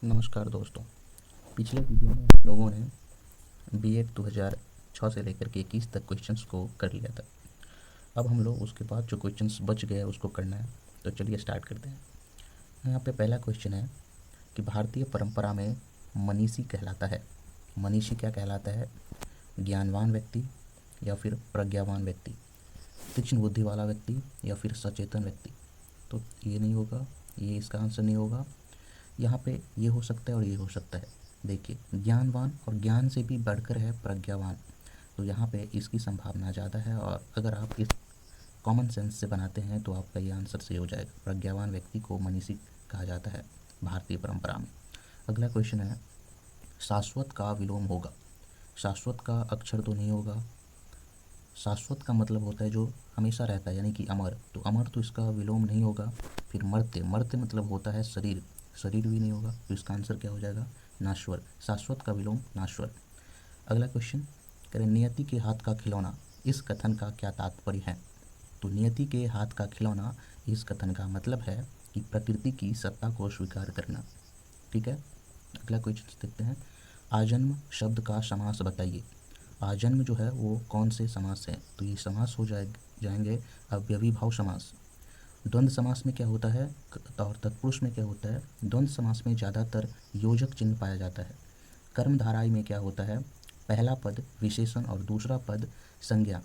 नमस्कार दोस्तों। पिछले वीडियो में हम लोगों ने बीएड 2006 से लेकर के 21 तक क्वेश्चंस को कर लिया था। अब हम लोग उसके बाद जो क्वेश्चंस बच गए उसको करना है, तो चलिए स्टार्ट करते हैं। यहाँ पे पहला क्वेश्चन है कि भारतीय परंपरा में मनीषी कहलाता है। मनीषी क्या कहलाता है? ज्ञानवान व्यक्ति या फिर प्रज्ञावान व्यक्ति, तीक्ष्ण बुद्धि वाला व्यक्ति या फिर सचेतन व्यक्ति। तो ये नहीं होगा, ये इसका आंसर नहीं होगा। यहाँ पे ये हो सकता है और ये हो सकता है। देखिए, ज्ञानवान और ज्ञान से भी बढ़कर है प्रज्ञावान, तो यहाँ पे इसकी संभावना ज़्यादा है। और अगर आप इस कॉमन सेंस से बनाते हैं तो आपका ये आंसर सही हो जाएगा। प्रज्ञावान व्यक्ति को मनीषी कहा जाता है भारतीय परंपरा में। अगला क्वेश्चन है, शाश्वत का विलोम होगा। शाश्वत का अक्षर तो नहीं होगा। शाश्वत का मतलब होता है जो हमेशा रहता है, यानी कि अमर। तो अमर तो इसका विलोम नहीं होगा। फिर मर्त्य, मर्त्य मतलब होता है शरीर, शरीर भी नहीं होगा। तो इसका आंसर क्या हो जाएगा? नाश्वर। शाश्वत का विलोम नाश्वर। अगला क्वेश्चन करें, नियति के हाथ का खिलौना, इस कथन का क्या तात्पर्य है? तो नियति के हाथ का खिलौना, इस कथन का मतलब है कि प्रकृति की सत्ता को स्वीकार करना। ठीक है, अगला क्वेश्चन देखते हैं। आजन्म शब्द का समास बताइए। आजन्म जो है वो कौन से समास है? तो ये समास हो जाएंगे अव्ययीभाव समास। द्वंद्व समास में क्या होता है और तत्पुरुष में क्या होता है? द्वंद्व समास में ज़्यादातर योजक चिन्ह पाया जाता है। कर्मधाराई में क्या होता है? पहला पद विशेषण और दूसरा पद संज्ञा।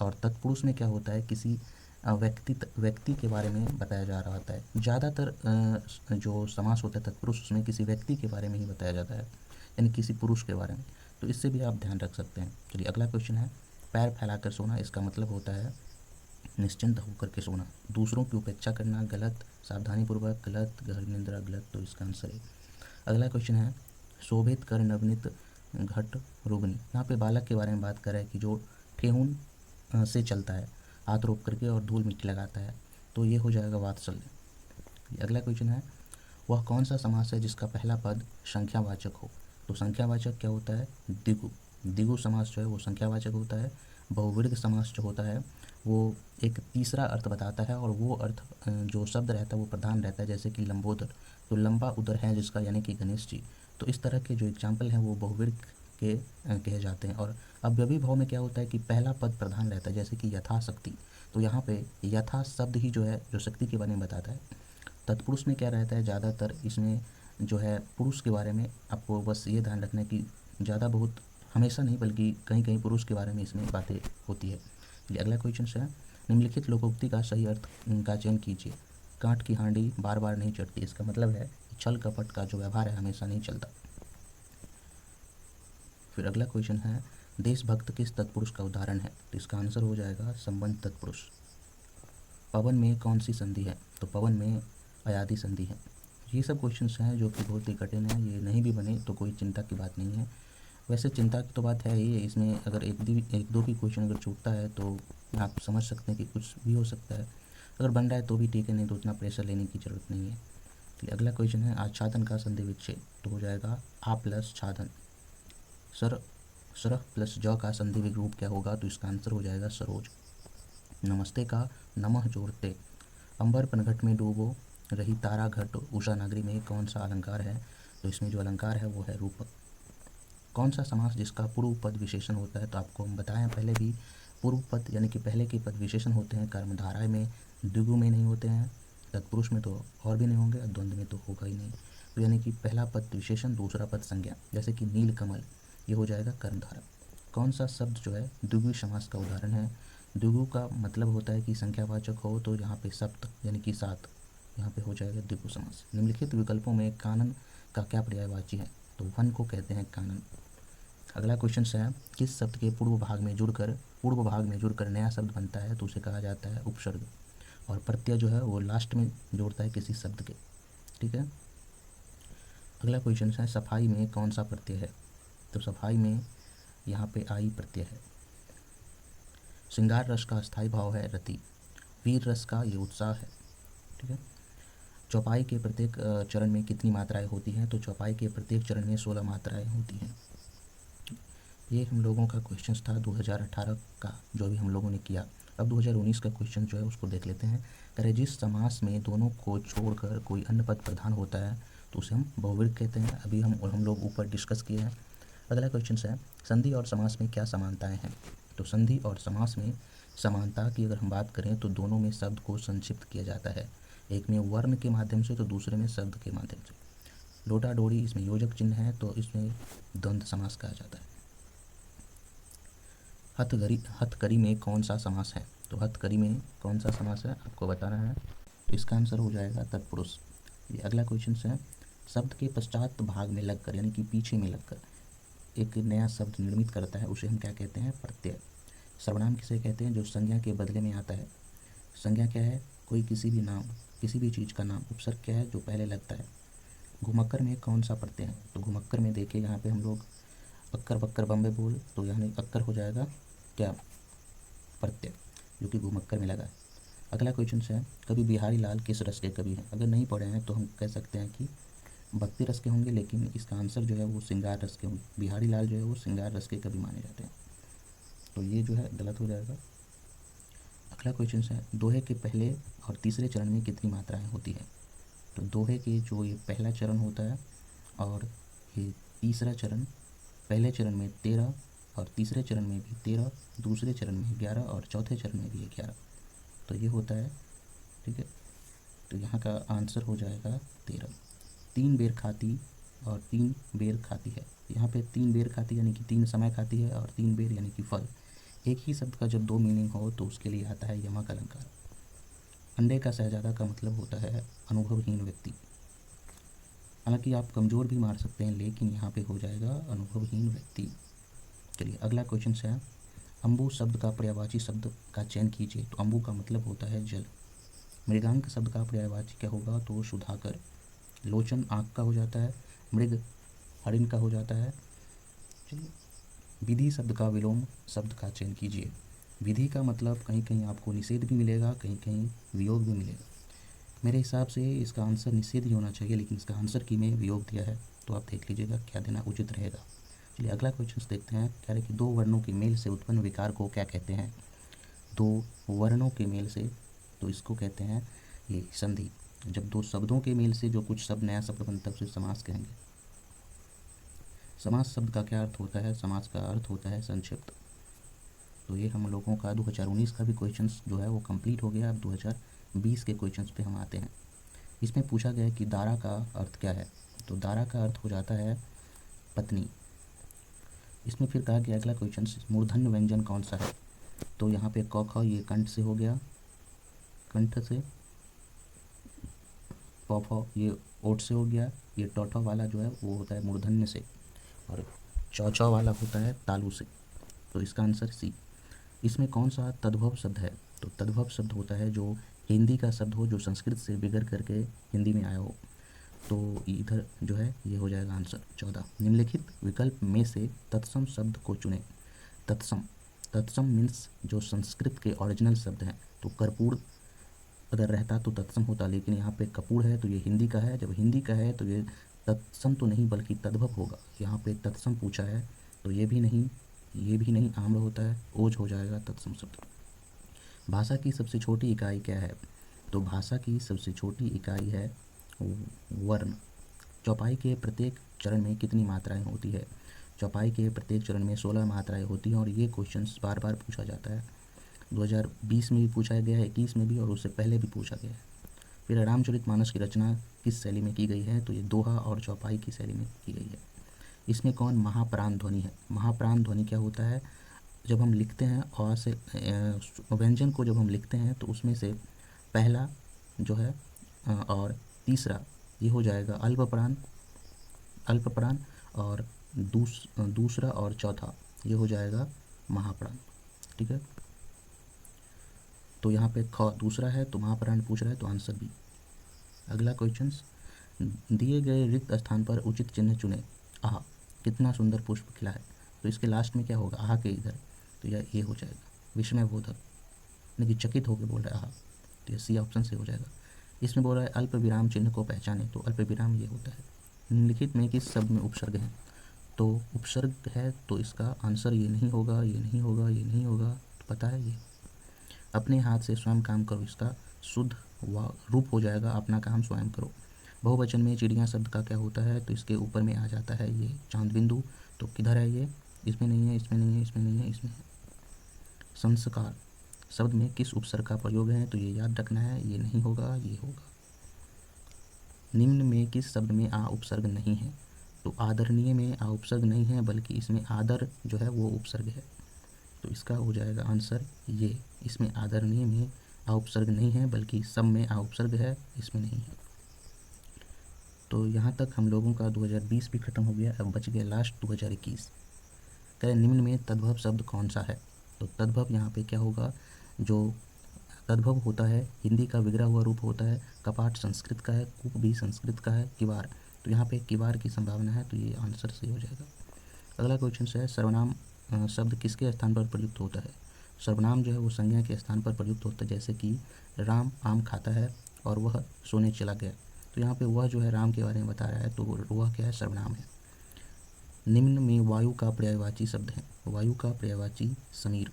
और तत्पुरुष में क्या होता है? किसी व्यक्ति के बारे में बताया जा रहा होता है। ज़्यादातर जो समास होता है तत्पुरुष, उसमें किसी व्यक्ति के बारे में ही बताया जाता है, यानी किसी पुरुष के बारे में। तो इससे भी आप ध्यान रख सकते हैं। चलिए अगला क्वेश्चन है, पैर फैलाकर सोना, इसका मतलब होता है निश्चिंत होकर के सोना। दूसरों की उपेक्षा करना गलत, सावधानीपूर्वक गलत, गहरी निद्रा गलत। तो इसका आंसर है। अगला क्वेश्चन है, शोभित कर नवनीत घट रोगनी। यहाँ पे बालक के बारे में बात कर रहा है कि जो ठेहुन से चलता है, हाथ रोक करके और धूल मिट्टी लगाता है। तो ये हो जाएगा वात्सल्य। अगला क्वेश्चन है, वह कौन सा समास है जिसका पहला पद संख्यावाचक हो? तो संख्यावाचक क्या होता है? द्विगु। द्विगु समास जो है वो संख्यावाचक होता है। बहुव्रीहि समास जो होता है वो एक तीसरा अर्थ बताता है, और वो अर्थ जो शब्द रहता है वो प्रधान रहता है, जैसे कि लंबोदर। तो लंबा उदर है जिसका, यानी कि गणेश जी। तो इस तरह के जो एग्जाम्पल हैं वो बहुव्रीहि के कहे जाते हैं। और अव्ययी भाव में क्या होता है कि पहला पद प्रधान रहता है, जैसे कि यथाशक्ति। तो यहाँ पे यथा शब्द ही जो है जो शक्ति के बारे में बताता है। तत्पुरुष में क्या रहता है? ज़्यादातर इसमें जो है पुरुष के बारे में, आपको बस ये ध्यान रखना है कि ज़्यादा बहुत हमेशा नहीं बल्कि कहीं कहीं पुरुष के बारे में इसमें बातें होती है। चलिए अगला क्वेश्चन है, निम्नलिखित लोकोक्ति का सही अर्थ का चयन कीजिए। कांट की हांडी बार बार नहीं चढ़ती, इसका मतलब है छल कपट का जो व्यवहार है हमेशा नहीं चलता। फिर अगला क्वेश्चन है, देशभक्त किस तत्पुरुष का उदाहरण है? तो इसका आंसर हो जाएगा संबंध तत्पुरुष। पवन में कौन सी संधि है? तो पवन में अयादि संधि है। ये सब क्वेश्चंस हैं जो कि बहुत ही कठिन है। ये नहीं भी बने तो कोई चिंता की बात नहीं है। वैसे चिंता की तो बात है ही, इसमें अगर एक दो भी क्वेश्चन अगर छूटता है तो आप समझ सकते हैं कि कुछ भी हो सकता है। अगर बन रहा है तो भी ठीक है, नहीं तो उतना प्रेशर लेने की ज़रूरत नहीं है। तो अगला क्वेश्चन है, आच्छादन का संधि विच्छेद। तो हो जाएगा आ प्लस छादन। सरह प्लस ज का संधि विरूप क्या होगा? तो इसका आंसर हो जाएगा सरोज। नमस्ते का नमः जोड़ते। अंबर पनघट में डूबो रही तारा घट उषा नगरी में कौन सा अलंकार है? तो इसमें जो अलंकार है वो है रूपक। कौन सा समास जिसका पूर्व पद विशेषण होता है? तो आपको हम बताएं पहले भी, पूर्व पद यानी कि पहले के पद विशेषण होते हैं कर्मधारय में, द्विगु में नहीं होते हैं, तत्पुरुष में तो और भी नहीं होंगे, द्वंद्व में तो होगा ही नहीं। तो यानी कि पहला पद विशेषण, दूसरा पद संज्ञा, जैसे कि नील कमल, ये हो जाएगा कर्मधारय। कौन सा शब्द जो है द्विगु समास का उदाहरण है? द्विगु का मतलब होता है कि संख्यावाचक हो, तो यहाँ पे सप्त यानी कि 7, यहाँ पे हो जाएगा द्विगु समास। निम्नलिखित विकल्पों में कानन का क्या पर्यायवाची है? तो वन को कहते हैं कानन। अगला क्वेश्चन है, किस शब्द के पूर्व भाग में जुड़कर नया शब्द बनता है? तो उसे कहा जाता है उपसर्ग। और प्रत्यय जो है वो लास्ट में जोड़ता है किसी शब्द के। ठीक है, अगला क्वेश्चन है, सफाई में कौन सा प्रत्यय है? तो सफाई में यहाँ पे आई प्रत्यय है। श्रृंगार रस का स्थायी भाव है रति। वीर रस का ये उत्साह है। ठीक है, चौपाई के प्रत्येक चरण में कितनी मात्राएं होती हैं? तो चौपाई के प्रत्येक चरण में 16 मात्राएं होती हैं। ये हम लोगों का क्वेश्चन था 2018 का, जो भी हम लोगों ने किया। अब 2019 का क्वेश्चन जो है उसको देख लेते हैं। करें, जिस समास में दोनों को छोड़कर कोई अन्य पद प्रधान होता है तो उसे हम बहुवृक्क कहते हैं। अभी हम लोग ऊपर डिस्कस किए हैं। अगला क्वेश्चन है संधि और समास में क्या समानताएं हैं। तो संधि और समास में समानता की अगर हम बात करें तो दोनों में शब्द को संक्षिप्त किया जाता है, एक में वर्ण के माध्यम से तो दूसरे में शब्द के माध्यम से। लोटा डोरी इसमें योजक चिन्ह है तो इसमें द्वंद्व समास कहा जाता है। हथकड़ी में कौन सा समास है। तो हथकड़ी में कौन सा समास है आपको बताना है। तो इसका आंसर हो जाएगा तत्पुरुष। ये अगला क्वेश्चन है शब्द के पश्चात भाग में लगकर यानी कि पीछे में लगकर एक नया शब्द निर्मित करता है, उसे हम क्या कहते हैं, प्रत्यय। सर्वनाम किसे कहते हैं, जो संज्ञा के बदले में आता है। संज्ञा क्या है, कोई किसी भी नाम, किसी भी चीज़ का नाम। उपसर्ग क्या है, जो पहले लगता है। घुमक्कर में कौन सा प्रत्यय है। तो घुमक्कर में देखिए यहाँ पे हम लोग अक्कर बक्कर बम्बे बोल, तो यहाँ अक्कर हो जाएगा क्या, प्रत्यय, जो कि घुमक्कर में लगा है। अगला क्वेश्चन है कवि बिहारी लाल किस रस के कवि हैं। अगर नहीं पढ़े हैं तो हम कह सकते हैं कि भक्ति रस के होंगे, लेकिन इसका आंसर जो है वो श्रृंगार रस के होंगे। बिहारी लाल जो है वो श्रृंगार रस के कवि माने जाते हैं, तो ये जो है गलत हो जाएगा। अगला क्वेश्चन है दोहे के पहले और तीसरे चरण में कितनी मात्राएं होती है। तो दोहे के जो ये पहला चरण होता है और ये तीसरा चरण, पहले चरण में 13 और तीसरे चरण में भी 13, दूसरे चरण में 11 और चौथे चरण में भी 11, तो ये होता है, ठीक है। तो यहाँ का आंसर हो जाएगा 13। 3 बेर खाती और 3 बेर खाती है। यहाँ पे 3 बेर खाती यानी कि 3 समय खाती है, और 3 बेर यानी कि फल। एक ही शब्द का जब 2 मीनिंग हो तो उसके लिए आता है यमक अलंकार। अंडे का शहजादा का मतलब होता है अनुभवहीन व्यक्ति। हालांकि आप कमज़ोर भी मार सकते हैं, लेकिन यहाँ पे हो जाएगा अनुभवहीन व्यक्ति। चलिए अगला क्वेश्चन है अम्बु शब्द का पर्यायवाची शब्द का चयन कीजिए। तो अम्बु का मतलब होता है जल। मृगांक शब्द का पर्यायवाची क्या होगा, तो सुधाकर। लोचन आँख का हो जाता है, मृग हरिण का हो जाता है। चलिए विधि शब्द का विलोम शब्द का चयन कीजिए। विधि का मतलब कहीं कहीं आपको निषेध भी मिलेगा, कहीं कहीं वियोग भी मिलेगा। मेरे हिसाब से इसका आंसर निषेध ही होना चाहिए, लेकिन इसका आंसर की में वियोग दिया है, तो आप देख लीजिएगा क्या देना उचित रहेगा। चलिए अगला क्वेश्चन देखते हैं। कह रहे कि 2 वर्णों के मेल से उत्पन्न विकार को क्या कहते हैं। 2 वर्णों के मेल से, तो इसको कहते हैं ये संधि। जब 2 शब्दों के मेल से जो कुछ शब्द नया शब्द बनता है उसे समास कहेंगे। समास शब्द का क्या अर्थ होता है, समास का अर्थ होता है संक्षिप्त। तो ये हम लोगों का 2019 का भी क्वेश्चंस जो है वो कंप्लीट हो गया। अब 2020 के क्वेश्चंस पे हम आते हैं। इसमें पूछा गया है कि दारा का अर्थ क्या है। तो दारा का अर्थ हो जाता है पत्नी। इसमें फिर कहा गया अगला क्वेश्चन मूर्धन्य व्यंजन कौन सा है। तो यहाँ पे क ख ये कंठ से हो गया, कंठ से। प फ ये ओठ से हो गया। ये ट ठ वाला जो है वो होता है मूर्धन्य से, और चौ चौ वाला होता है तालु से। तो इसका आंसर सी। इसमें कौन सा तद्भव शब्द है। तो तद्भव शब्द होता है जो हिंदी का शब्द हो, जो संस्कृत से बिगड़ करके हिंदी में आया हो। तो इधर जो है ये हो जाएगा आंसर 14। निम्नलिखित विकल्प में से तत्सम शब्द को चुनें। तत्सम, तत्सम मीन्स जो संस्कृत के ओरिजिनल शब्द हैं। तो कर्पूर अगर रहता तो तत्सम होता, लेकिन यहाँ पे कपूर है तो ये हिंदी का है। जब हिंदी का है तो ये तत्सम तो नहीं बल्कि तद्भव होगा। यहाँ पे तत्सम पूछा है तो ये भी नहीं, ये भी नहीं, आम्र होता है, ओज हो जाएगा तत्सम शब्द। भाषा की सबसे छोटी इकाई क्या है। तो भाषा की सबसे छोटी इकाई है वर्ण। चौपाई के प्रत्येक चरण में कितनी मात्राएं होती है। चौपाई के प्रत्येक चरण में 16 मात्राएं होती हैं, और ये क्वेश्चन बार बार पूछा जाता है। 2020 में भी पूछा गया है, 21 में भी, और उससे पहले भी पूछा गया है। फिर रामचरितमानस की रचना किस शैली में की गई है। तो ये दोहा और चौपाई की शैली में की गई है। इसमें कौन महाप्राण ध्वनि है। महाप्राण ध्वनि क्या होता है, जब हम लिखते हैं अ से व्यंजन को जब हम लिखते हैं तो उसमें से पहला जो है और तीसरा ये हो जाएगा अल्पप्राण, अल्पप्राण, और दूसरा और चौथा ये हो जाएगा महाप्राण, ठीक है। तो यहाँ पे ख दूसरा है तो महाप्राण पूछ रहा है, तो आंसर बी। अगला क्वेश्चन, दिए गए रिक्त स्थान पर उचित चिन्ह चुने। आह कितना सुंदर पुष्प खिला है। तो इसके लास्ट में क्या होगा, आह के इधर, तो यह ये हो जाएगा विस्मय बोधक, यानी कि चकित होकर बोल रहा है आह, तो यह सी ऑप्शन से हो जाएगा। इसमें बोल रहा है अल्प विराम चिन्ह को पहचाने। तो अल्प विराम ये होता है। निम्नलिखित में किस शब्द में उपसर्ग है। तो उपसर्ग है तो इसका आंसर ये नहीं होगा, ये नहीं होगा, ये नहीं होगा। तो पता है ये अपने हाथ से स्वयं काम करो, इसका शुद्ध व रूप हो जाएगा अपना काम स्वयं करो। बहुवचन में चिड़िया शब्द का क्या होता है, तो इसके ऊपर में आ जाता है ये चांद बिंदु। तो किधर है ये, इसमें नहीं है, इसमें नहीं है, इसमें नहीं है, इसमें है। संस्कार शब्द में किस उपसर्ग का प्रयोग है, तो ये याद रखना है, ये नहीं होगा, ये होगा। निम्न में किस शब्द में आ उपसर्ग नहीं है, तो आदरणीय में आ उपसर्ग नहीं है, बल्कि इसमें आदर जो है वो उपसर्ग है। तो इसका हो जाएगा आंसर ये, इसमें आदरणीय में आ उपसर्ग नहीं है, बल्कि सब में आ उपसर्ग है, इसमें नहीं है। तो यहाँ तक हम लोगों का 2020 भी खत्म हो गया। अब बच गया लास्ट 2021। कह रहे निम्न में तद्भव शब्द कौन सा है, तो तद्भव यहाँ पे क्या होगा, जो तद्भव होता है हिंदी का विग्रह हुआ रूप होता है। कपाट संस्कृत का है, कूप भी संस्कृत का है, किवाड़, तो यहाँ पे किवाड़ की संभावना है, तो ये आंसर सही हो जाएगा। अगला क्वेश्चन है सर्वनाम शब्द किसके स्थान पर प्रयुक्त होता है। सर्वनाम जो है वो संज्ञा के स्थान पर प्रयुक्त होता है, जैसे कि राम आम खाता है और वह सोने चला गया। तो यहाँ पे वह जो है राम के बारे में बता रहा है, तो वह क्या है, सर्वनाम है। निम्न में वायु का पर्यायवाची शब्द है, वायु का पर्यायवाची समीर।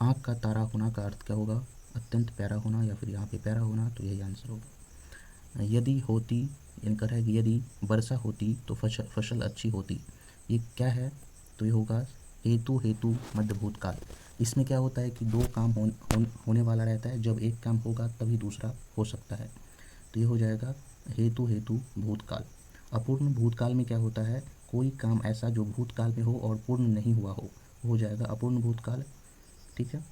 आँख का तारा होना का अर्थ क्या होगा, अत्यंत प्यारा होना, या फिर यहाँ पे प्यारा होना, तो यही आंसर होगा। यदि होती, इनका है कि यदि वर्षा होती तो फसल अच्छी होती, ये क्या है, तो ये होगा हेतु हेतु मध्य भूतकाल। इसमें क्या होता है कि दो काम होने वाला रहता है, जब एक काम होगा तभी दूसरा हो सकता है, तो ये हो जाएगा हेतु हेतु भूतकाल। अपूर्ण भूतकाल में क्या होता है, कोई काम ऐसा जो भूतकाल में हो और पूर्ण नहीं हुआ हो जाएगा अपूर्ण भूतकाल। ठीक है।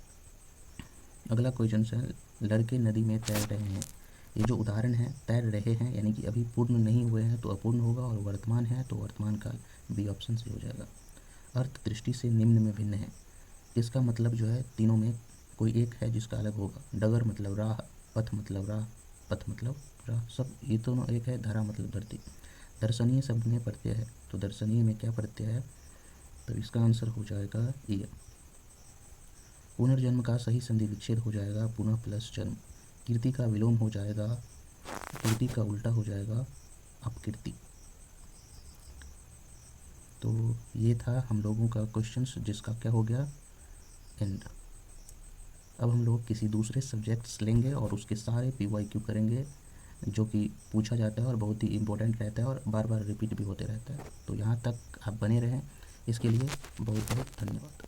अगला क्वेश्चन है लड़के नदी में तैर रहे हैं। ये जो उदाहरण है तैर रहे हैं यानी कि अभी पूर्ण नहीं हुए हैं, तो अपूर्ण होगा, और वर्तमान है तो वर्तमान काल, बी ऑप्शन से हो जाएगा। अर्थ दृष्टि से निम्न में भिन्न है, इसका मतलब जो है तीनों में कोई एक है जिसका अलग होगा। डगर मतलब राह, पथ मतलब राह, पथ मतलब राह, सब ये दोनों एक है। धरा मतलब धरती। दर्शनीय शब्द में प्रत्यय है, तो दर्शनीय में क्या प्रत्यय है, तो इसका आंसर हो जाएगा ये। पुनर्जन्म का सही संधि विच्छेद हो जाएगा पुनः प्लस जन्म। कीर्ति का विलोम हो जाएगा, कीर्ति का उल्टा हो जाएगा अपकीर्ति। तो ये था हम लोगों का क्वेश्चंस, जिसका क्या हो गया एंड। अब हम लोग किसी दूसरे सब्जेक्ट्स लेंगे और उसके सारे PYQ करेंगे, जो कि पूछा जाता है और बहुत ही इम्पोर्टेंट रहता है और बार बार रिपीट भी होते रहता है। तो यहाँ तक आप बने रहें, इसके लिए बहुत बहुत धन्यवाद।